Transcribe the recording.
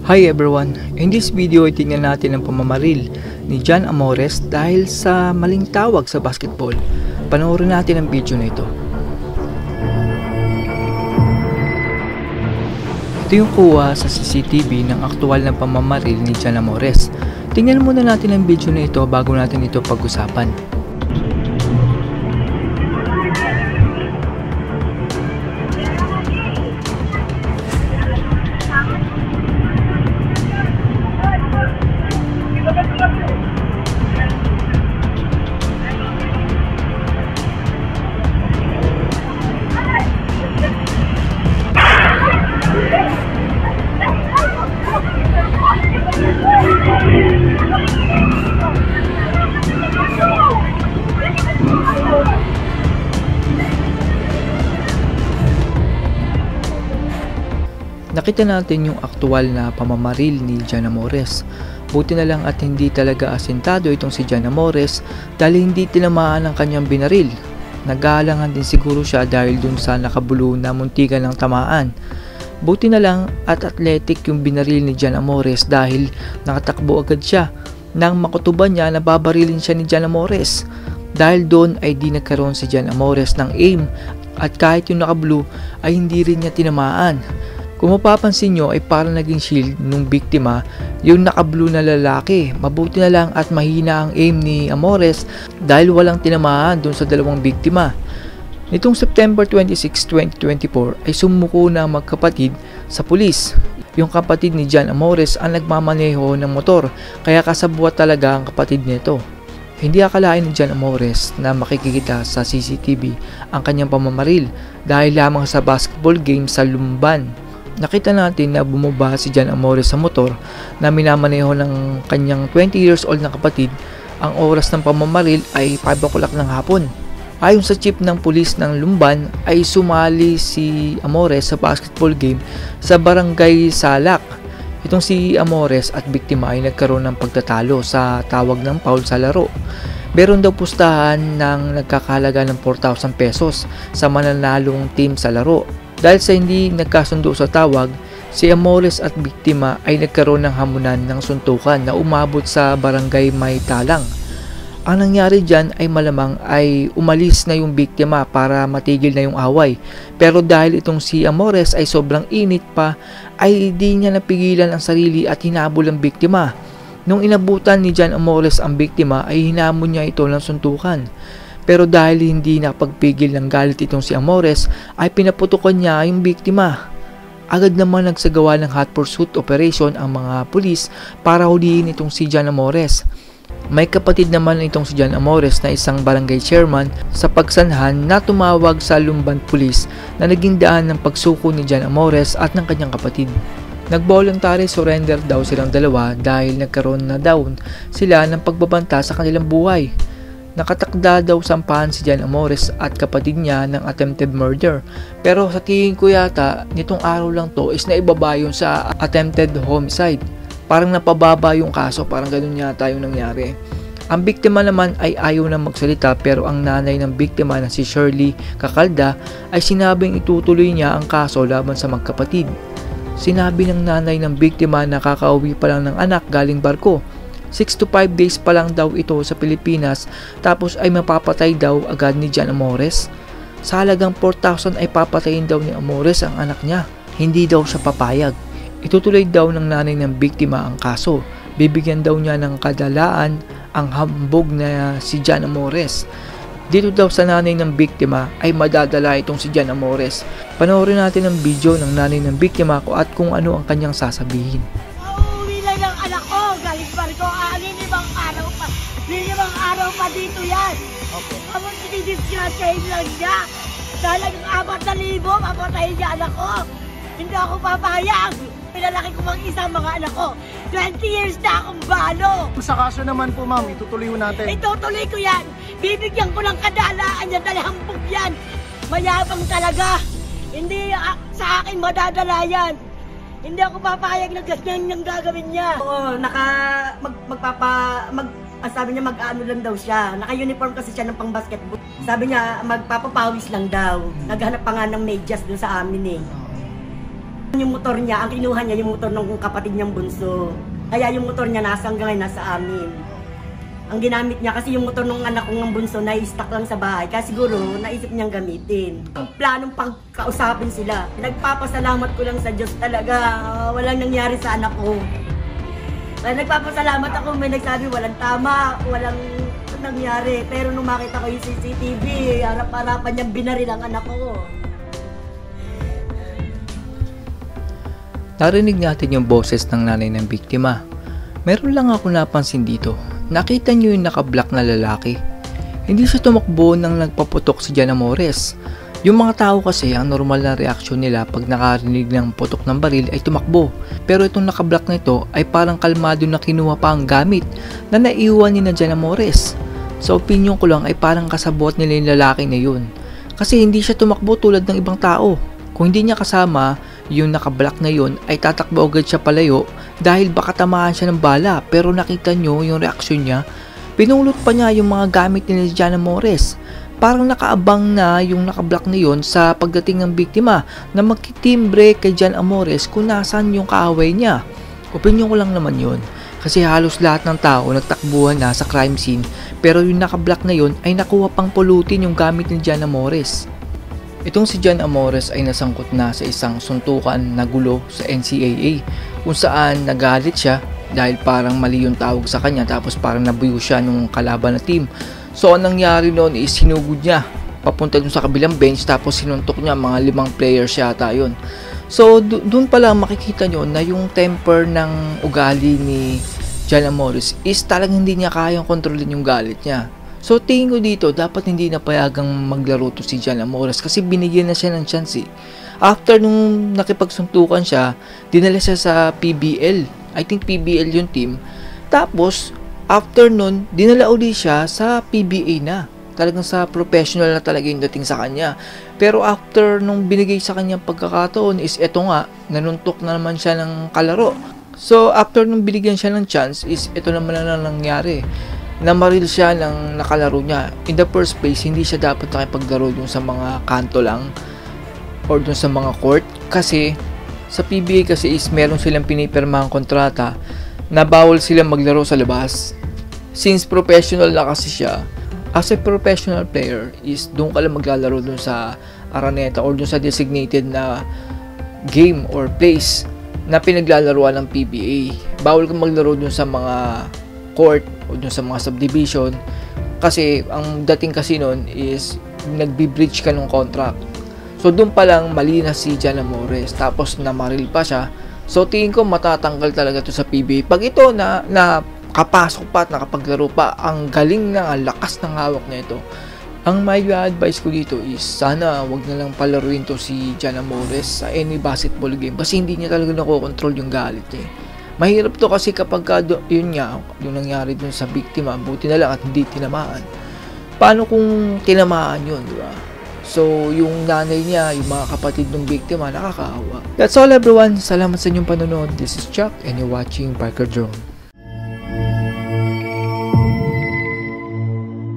Hi everyone! In this video ay tingnan natin ang pamamaril ni Jan Amores dahil sa maling tawag sa basketball. Panoorin natin ang video na ito. Ito yung kuha sa CCTV ng aktual na pamamaril ni Jan Amores. Tingnan muna natin ang video na ito bago natin ito pag-usapan. Nakita natin yung aktual na pamamaril ni Jan Amores. Buti na lang at hindi talaga asintado itong si Jan Amores dahil hindi tinamaan ang kanyang binaril. Nag-aalangan din siguro siya dahil dun sa nakabulo na muntikan ng tamaan. Buti na lang at athletic yung binaril ni Jan Amores dahil nakatakbo agad siya. Nang makutuban niya, nababarilin siya ni Jan Amores. Dahil doon ay di nagkaroon si Jan Amores ng aim at kahit yung nakablue ay hindi rin niya tinamaan. Kung mapapansin nyo ay parang naging shield nung biktima yung naka-blue na lalaki. Mabuti na lang at mahina ang aim ni Amores dahil walang tinamaan dun sa dalawang biktima. Nitong September 26, 2024 ay sumuko na magkapatid sa pulis. Yung kapatid ni Jan Amores ang nagmamaneho ng motor kaya kasabwat talaga ang kapatid nito. Hindi akalain ni Jan Amores na makikita sa CCTV ang kanyang pamamaril dahil lamang sa basketball game sa Lumban. Nakita natin na bumaba si Jan Amores sa motor na minamaneho ng kanyang 20 years old na kapatid. Ang oras ng pamamaril ay 5 o'clock ng hapon. Ayon sa chief ng pulis ng Lumban ay sumali si Amores sa basketball game sa barangay Salak. Itong si Amores at biktima ay nagkaroon ng pagtatalo sa tawag ng foul sa laro. Meron daw pustahan ng nagkakahalaga ng 4,000 pesos sa mananalong team sa laro. Dahil sa hindi nagkasundo sa tawag, si Amores at biktima ay nagkaroon ng hamunan ng suntukan na umabot sa barangay Maytalang. Ang nangyari dyan ay malamang ay umalis na yung biktima para matigil na yung away. Pero dahil itong si Amores ay sobrang init pa, ay di niya napigilan ang sarili at hinabol ang biktima. Nung inabutan ni Jan Amores ang biktima ay hinamon niya ito ng suntukan. Pero dahil hindi nakapagpigil ng galit itong si Amores ay pinaputukan niya yung biktima. Agad naman nagsagawa ng hot pursuit operation ang mga pulis para hulihin itong si Jan Amores. May kapatid naman itong si Jan Amores na isang barangay chairman sa Pagsanhan na tumawag sa Lumban Police na naging daan ng pagsuko ni Jan Amores at ng kanyang kapatid. Nag-voluntary surrender daw silang dalawa dahil nagkaroon na daw sila ng pagbabanta sa kanilang buhay. Nakatakda daw sampahan si Jan Amores at kapatid niya ng attempted murder. Pero sa tingin ko yata, nitong araw lang to is naibaba yun sa attempted homicide. Parang napababa yung kaso, parang ganun yata yung nangyari. Ang biktima naman ay ayaw na magsalita pero ang nanay ng biktima na si Shirley Kakalda ay sinabing itutuloy niya ang kaso laban sa magkapatid. Sinabi ng nanay ng biktima na kakauwi pa lang ng anak galing barko. 6 to 5 days pa lang daw ito sa Pilipinas tapos ay mapapatay daw agad ni Jan Amores. Sa halagang 4,000 ay papatayin daw ni Amores ang anak niya. Hindi daw siya papayag. Itutuloy daw ng nanay ng biktima ang kaso. Bibigyan daw niya ng kadalaan ang hambog na si Jan Amores. Dito daw sa nanay ng biktima ay madadala itong si Jan Amores. Panoorin natin ang video ng nanay ng biktima at kung ano ang kanyang sasabihin. Limang araw pa dito yan. Okay. Kapag sinidisgrasahin lang niya, talagang 4,000, papatayin niya anak ko. Hindi ako papayag. Pinalaki ko mang isa mga anak ko. 20 years na akong balo. Sa kaso naman po ma'am, itutuloy natin. Itutuloy ko yan. Bibigyan ko ng kadalaan yan dahil hambog yan. Mayabang talaga. Hindi sa akin madadala yan. Hindi ako papayag na ganyan yung gagawin niya. Oo, sabi niya mag-ano lang daw siya. Naka-uniform kasi siya ng pang-basketball. Sabi niya magpapapawis lang daw. Naghanap pa nga ng medyas dun sa amin eh. Yung motor niya, ang kinuha niya yung motor ng kapatid niyang bunso. Kaya yung motor niya nasa hanggang ngayon nasa amin. Ang ginamit niya kasi yung motor ng anak kong ng bunso na i-stock lang sa bahay. Kaya siguro naisip niyang gamitin. Ang planong pagkausapin sila. Nagpapasalamat ko lang sa Diyos talaga. Walang nangyari sa anak ko. Kaya nagpapasalamat ako, may nagsabi walang tama, walang nangyari. Pero nung makita ko yung CCTV, harap-harapan niyang binaril ang anak ko. Narinig natin yung boses ng nanay ng biktima. Meron lang ako napansin dito. Nakita niyo yung naka-black na lalaki. Hindi siya tumakbo nang nagpaputok si Jana Mores. Yung mga tao kasi, ang normal na reaksyon nila pag nakarinig ng putok ng baril ay tumakbo. Pero itong naka-black na ito ay parang kalmado na kinuha pa ang gamit na naiwan ni na Jana Mores. Sa opinion ko lang ay parang kasabot nila yung lalaki na yun. Kasi hindi siya tumakbo tulad ng ibang tao. Kung hindi niya kasama yung naka-black na yun ay tatakbo agad siya palayo dahil baka tamaan siya ng bala. Pero nakita nyo yung reaksyon niya, pinulot pa niya yung mga gamit ni Jana Mores. Parang nakaabang na yung naka-black na yun sa pagdating ng biktima na magkitimbre kay Jana Mores kung nasan yung kaaway niya. Opinion ko lang naman yun. Kasi halos lahat ng tao nagtakbuhan na sa crime scene pero yung naka-black na yun ay nakuha pang pulutin yung gamit ni Jana Mores. Itong si Jana Mores ay nasangkot na sa isang suntukan na gulo sa NCAA kung saan nagalit siya dahil parang mali yung tawag sa kanya tapos parang nabuyo siya nung kalaban na team. So ang nangyari noon is hinugod niya papunta dun sa kabilang bench tapos sinuntok niya mga 5 players yata yun. So dun pala makikita nyo na yung temper ng ugali ni Jana Mores is talagang hindi niya kayang kontrolin yung galit niya. So tingin ko dito dapat hindi na payagang maglaro to si Jana Mores kasi binigyan na siya ng chance eh. After nung nakipagsuntukan siya, dinala siya sa PBL. I think PBL yung team. Tapos after nun, dinala uli siya sa PBA na. Talagang sa professional na talaga yung dating sa kanya. Pero after nung binigay sa kanya pagkakataon is eto nga, nanuntok na naman siya ng kalaro. So after nung binigyan siya ng chance is eto naman na nangyari. Namaril siya ng nakalaro niya. In the first place, hindi siya dapat nakipaglaro dun sa mga kanto lang or dun sa mga court. Kasi sa PBA kasi is meron silang pinipirmahang kontrata na bawal silang maglaro sa labas. Since professional na kasi siya, as a professional player is doon ka lang maglalaro dun sa araneta or dun sa designated na game or place na pinaglalaruan ng PBA. Bawal kang maglaro dun sa mga court o dun sa mga subdivision kasi ang dating kasi nun is nagbi-breach ka ng contract. So doon pa lang mali na si Jana Mores tapos namaril pa siya. So tingin ko matatanggal talaga to sa PBA. Pag ito na kapasok pa at nakapaglaro pa, ang galing na, ang lakas ng hawak na ito. Ang may advice ko dito is sana wag na lang palaruin to si Jana Mores sa any basketball game kasi hindi niya talaga nakokontrol yung galit niya. Mahirap to kasi kapag yun nga, yung nangyari dun sa biktima, buti na lang at hindi tinamaan. Paano kung tinamaan yun, di ba? So, yung nanay niya, yung mga kapatid ng biktima, nakakaawa. That's all everyone. Salamat sa inyong panonood. This is Chuck and you're watching Parker Drone.